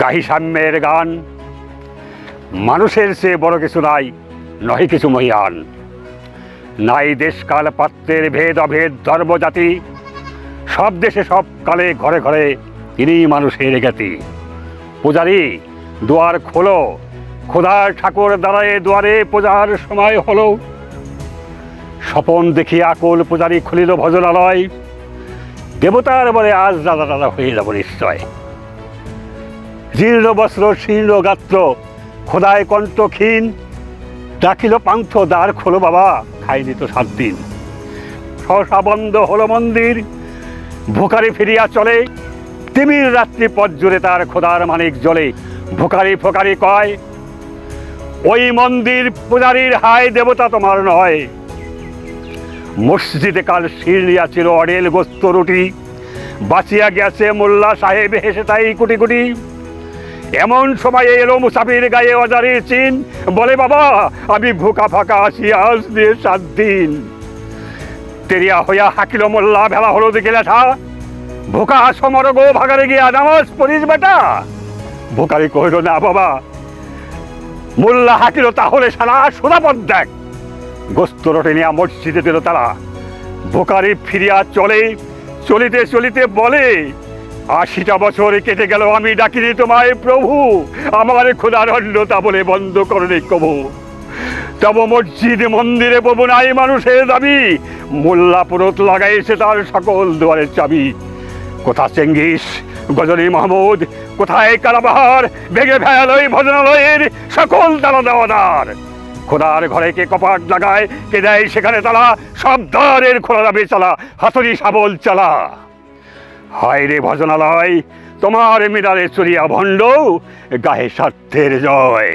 গাহি সাম্যের গান। মানুষের চেয়ে বড় কিছু নাই, নহে কিছু মহিয়ান। নাই দেশকাল পাত্রের ভেদ অভেদ ধর্ম জাতি, সব দেশে সব কালে ঘরে ঘরে তিনি মানুষের জ্ঞাতি। পূজারি দুয়ার খোলো, খোদার ঠাকুর দাঁড়ায় দুয়ারে, পূজার সময় হলো। স্বপন দেখি আকুল পূজারি খুলিল ভজনালয়, দেবতার বলে আজ দাদা দাদা হয়ে যাব নিশ্চয়। জীর্ণ বস্ত্র শীর্ণ গাত্র, খোদায় কণ্ঠ ক্ষীণ, ডাকিল পান্থ দ্বার খোলো বাবা, খাইনি তো 7 দিন। সহসা বন্ধ হলো মন্দির, ভোকারি ফিরিয়া চলে, তিমির রাত্রি পথ জুড়ে তার খোদার মানিক জ্বলে। ভোকারি ফোকারি কয়, ওই মন্দির পূজারীর হায় দেবতা তোমার নয়। মসজিদে কাল শিরনিয়া ছিল অডেল গোস্ত রুটি, বাঁচিয়া গেছে মোল্লা সাহেব হেসে তাই কুটি কুটি। এমন সময় এলো মুসাফির গায়ে অজারির চিন, বলে বাবা আমি ভুকা ফাঁকা আছি আজ দিয়ে 7 দিন। তেরিয়া হইয়া হাকিল মোল্লা, ভেলা হলো দিকে লেঠা, ভোকা সমর গো ভাগারে গিয়া নামাজ পড়িস বেটা। ভোকারি কহিল না বাবা। মোল্লা হাকিল তাহলে সারা সোনাপদ দেখ। গোস্ত রটে নিয়ে মসজিদে দিল তারা। ভোকারি ফিরিয়া চলে, চলিতে চলিতে বলে, 80টা বছর কেটে গেল আমি ডাকিনি তোমায় প্রভু, আমার খোদার অন্যতা বলে বন্ধ করলে কবু। তব মসজিদ মন্দিরে প্রভু নাই মানুষের দাবি, মোল্লা পুরত লাগাইছে তার সকল দুয়ারের চাবি। কোথা চেঙ্গিস গজনী মাহমুদ, কোথায় কারাবাহার, ভেঙে ফেল ওই ভজনালয়ের সকল তালা দেওয়াদার। খোদার ঘরে কে কপাট লাগায়, কে দেয় সেখানে তালা, সব দ্বারের খোলা যাবে চালা, হাতুড়ি শাবল চালা। হায় রে ভজনালয়, তোমার মিনারে চুরিয়া ভণ্ড, গায়ে স্বার্থের জয়।